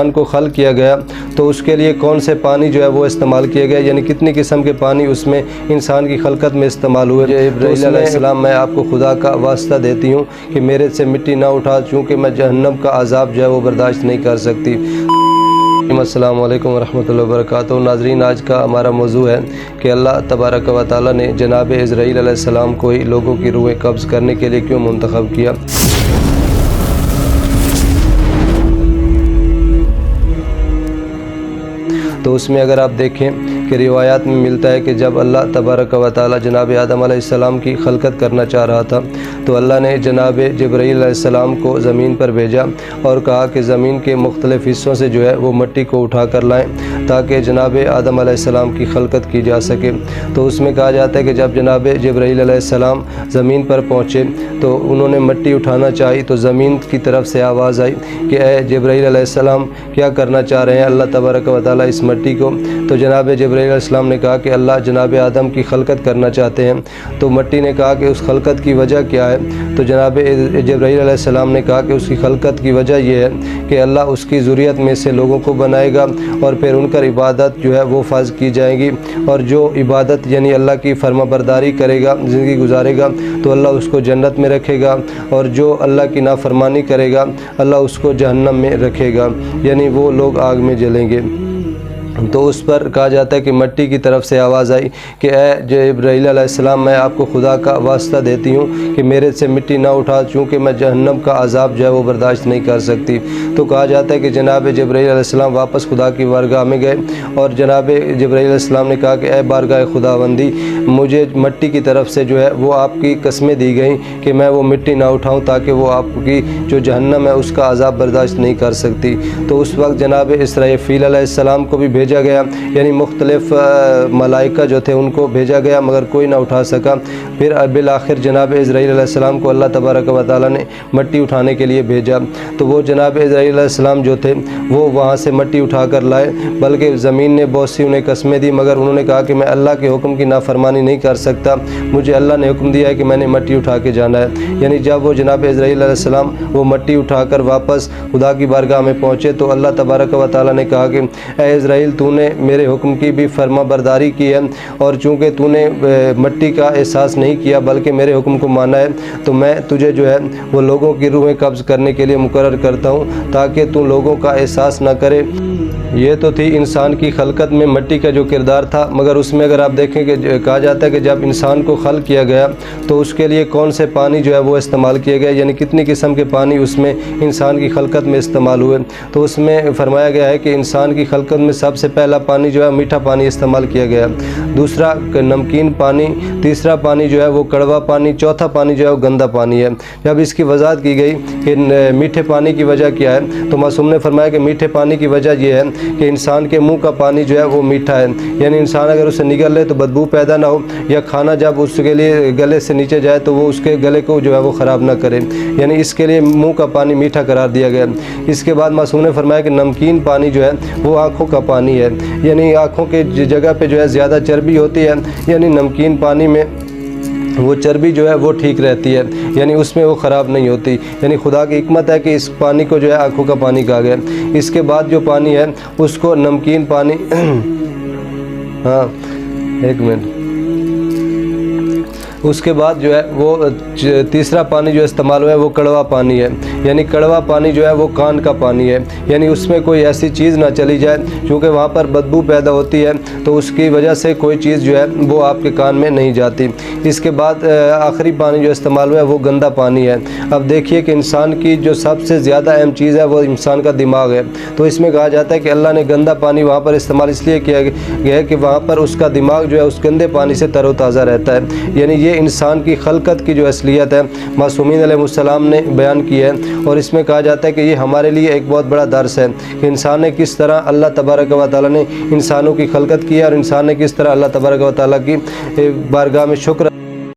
इंसान को खल्क किया गया तो उसके लिए कौन से पानी जो है वो इस्तेमाल किए गए, यानी कितनी किस्म के पानी उसमें इंसान की खलकत में इस्तेमाल हुए। जिब्राईल अलैहिस्सलाम, मैं आपको खुदा का वास्ता देती हूँ कि मेरे से मिट्टी ना उठा, चूँकि मैं जहन्नम का अजाब जो है वो बर्दाश्त नहीं कर सकती। अस्सलामु अलैकुम वरहमतुल्लाहि वबरकातुहू। नाज़रीन, आज का हमारा मौजू है कि अल्लाह तबारक व तआला ने जनाब इज़राईल अलैहिस्सलाम को ही लोगों की रूहें कब्ज़ करने के लिए क्यों मुंतखब किया। तो उसमें अगर आप देखें कि रिवायात में मिलता है कि जब अल्लाह तबारक व तआला जनाब आदम अलैहिस्सलाम की खलकत करना चाह रहा था तो अल्लाह ने जनाब जिब्राईल अलैहिस्सलाम को ज़मीन पर भेजा और कहा कि ज़मीन के मुख्तलिफ़ हिस्सों से जो है वो मिट्टी को उठा कर लाएँ ताकि जनाब आदम अलैहिस्सलाम की खलकत की जा सके। तो उसमें कहा जाता है कि जब जनाब जिब्राईल अलैहिस्सलाम ज़मीन पर पहुँचे तो उन्होंने मिट्टी उठाना चाही तो ज़मीन की तरफ से आवाज़ आई कि ए जिब्राईल अलैहिस्सलाम, क्या करना चाह रहे हैं अल्लाह तबारक व तआला इस मिट्टी को। तो जनाब जिब्राईल अलैहिस्सलाम ने कहा कि अल्लाह जनाब आदम की खलकत करना चाहते हैं। तो मिट्टी ने कहा कि उस खलकत की वजह क्या है। तो जनाब जिब्राईल अलैहिस्सलाम ने कहा कि उसकी खलकत की वजह यह है कि अल्लाह उसकी ज़ुरियत में से लोगों को बनाएगा और फिर उनकर इबादत जो है वो फ़र्ज़ की जाएगी, और जो इबादत यानी अल्लाह की फरमाबरदारी करेगा, ज़िंदगी गुजारेगा तो अल्लाह उसको जन्नत में रखेगा, और जो अल्लाह की नाफरमानी करेगा अल्लाह उसको जहन्नम में रखेगा, यानी वो लोग आग में जलेंगे। तो उस पर कहा जाता है कि मिट्टी की तरफ से आवाज़ आई कि ए जिब्राईल अलैहिस्सलाम, मैं आपको खुदा का वास्ता देती हूँ कि मेरे से मिट्टी ना उठा, चूँकि मैं जहन्नम का अजाब जो है वो बर्दाश्त नहीं कर सकती। तो कहा जाता है कि जनाब जिब्राईल अलैहिस्सलाम वापस खुदा की बारगाह में गए और जनाब जिब्राईल अलैहिस्सलाम ने कहा कि ए बारगाह खुदाबंदी, मुझे मिट्टी की तरफ से जो है वो आपकी कसमें दी गई कि मैं वो मिट्टी ना उठाऊँ ताकि वो आपकी जो जहन्नम है उसका अजाब बर्दाश्त नहीं कर सकती। तो उस वक्त जनाब इसराफील अलैहिस्सलाम को भी भेजा गया, यानी मुख्तलिफ़ मलाइका जो थे उनको भेजा गया मगर कोई ना उठा सका। फिर बिल आखिर जनाब इज़राईल अलैहिस्सलाम को अल्लाह तबारक व तआला ने मिट्टी उठाने के लिए भेजा। तो वो जनाब इज़राईल अलैहिस्सलाम जो थे वो वहाँ से मिट्टी उठा कर लाए, बल्कि ज़मीन ने बहुत सी उन्हें कसमें दी, मगर उन्होंने कहा कि मैं अल्लाह के हुक्म की नाफरमानी नहीं कर सकता, मुझे अल्लाह ने हुक्म दिया है कि मैंने मिट्टी उठा के जाना है। यानी जब वो जनाब इज़राईल अलैहिस्सलाम वो मिट्टी उठा कर वापस खुदा की बारगाह में पहुँचे तो अल्लाह तबारक व तआला ने कहा कि ए इज़राईल, तूने मेरे हुक्म की भी फर्मा बरदारी की है, और चूँकि तूने मिट्टी का एहसास नहीं किया बल्कि मेरे हुक्म को माना है तो मैं तुझे जो है वो लोगों की रूहें कब्ज़ करने के लिए मुकर्रर करता हूँ ताकि तू लोगों का एहसास ना करे। ये तो थी इंसान की खलकत में मिट्टी का जो किरदार था, मगर उसमें अगर आप देखें कि कहा जाता है कि जब इंसान को खल्क किया गया तो उसके लिए कौन से पानी जो है वो इस्तेमाल किए गए, यानी कितनी किस्म के पानी उसमें इंसान की खलकत में इस्तेमाल हुए। तो उसमें फरमाया गया है कि इंसान की खलकत में सबसे पहला पानी जो है मीठा पानी इस्तेमाल किया गया, दूसरा नमकीन पानी, तीसरा पानी जो है वो कड़वा पानी, चौथा पानी जो है वो गंदा पानी है। जब इसकी वजाहत की गई कि मीठे पानी की वजह क्या है तो मासूम ने फरमाया कि मीठे पानी की वजह यह है कि इंसान के मुंह का पानी जो है वो मीठा है, यानी इंसान अगर उसे निगल ले तो बदबू पैदा ना हो, या खाना जब उसके लिए गले से नीचे जाए तो वो उसके गले को जो है वो ख़राब ना करे, यानी इसके लिए मुंह का पानी मीठा करार दिया गया। इसके बाद मासूम ने फरमाया कि नमकीन पानी जो है वो आँखों का पानी है, यानी आँखों के जगह पे जो है ज़्यादा चर्बी होती है, यानी नमकीन पानी में वो चर्बी जो है वो ठीक रहती है, यानी उसमें वो ख़राब नहीं होती, यानी खुदा की हिकमत है कि इस पानी को जो है आँखों का पानी कहा गया। इसके बाद जो पानी है उसको नमकीन पानी हाँ एक मिनट, उसके बाद जो है वो तीसरा पानी जो इस्तेमाल हुआ है वो कड़वा पानी है, यानी कड़वा पानी जो है वो कान का पानी है, यानी उसमें कोई ऐसी चीज़ ना चली जाए क्योंकि वहाँ पर बदबू पैदा होती है तो उसकी वजह से कोई चीज़ जो है वो आपके कान में नहीं जाती। इसके बाद आखिरी पानी जो इस्तेमाल हुआ है वो गंदा पानी है। अब देखिए कि इंसान की जो सबसे ज़्यादा अहम चीज़ है वो इंसान का दिमाग है, तो इसमें कहा जाता है कि अल्लाह ने गंदा पानी वहाँ पर इस्तेमाल इसलिए किया गया है कि वहाँ पर उसका दिमाग जो है उस गंदे पानी से तरोताज़ा रहता है। यानी ये इंसान की खलकत की जो असलियत है मासूमीन अलैहिस्सलाम ने बयान की है, और इसमें कहा जाता है कि ये हमारे लिए एक बहुत बड़ा दर्स है कि इंसान ने किस तरह अल्लाह तबारक व तआला ने इंसानों की खलकत की है और इंसान ने किस तरह अल्लाह तबारक व तआला की बारगाह में शुक्र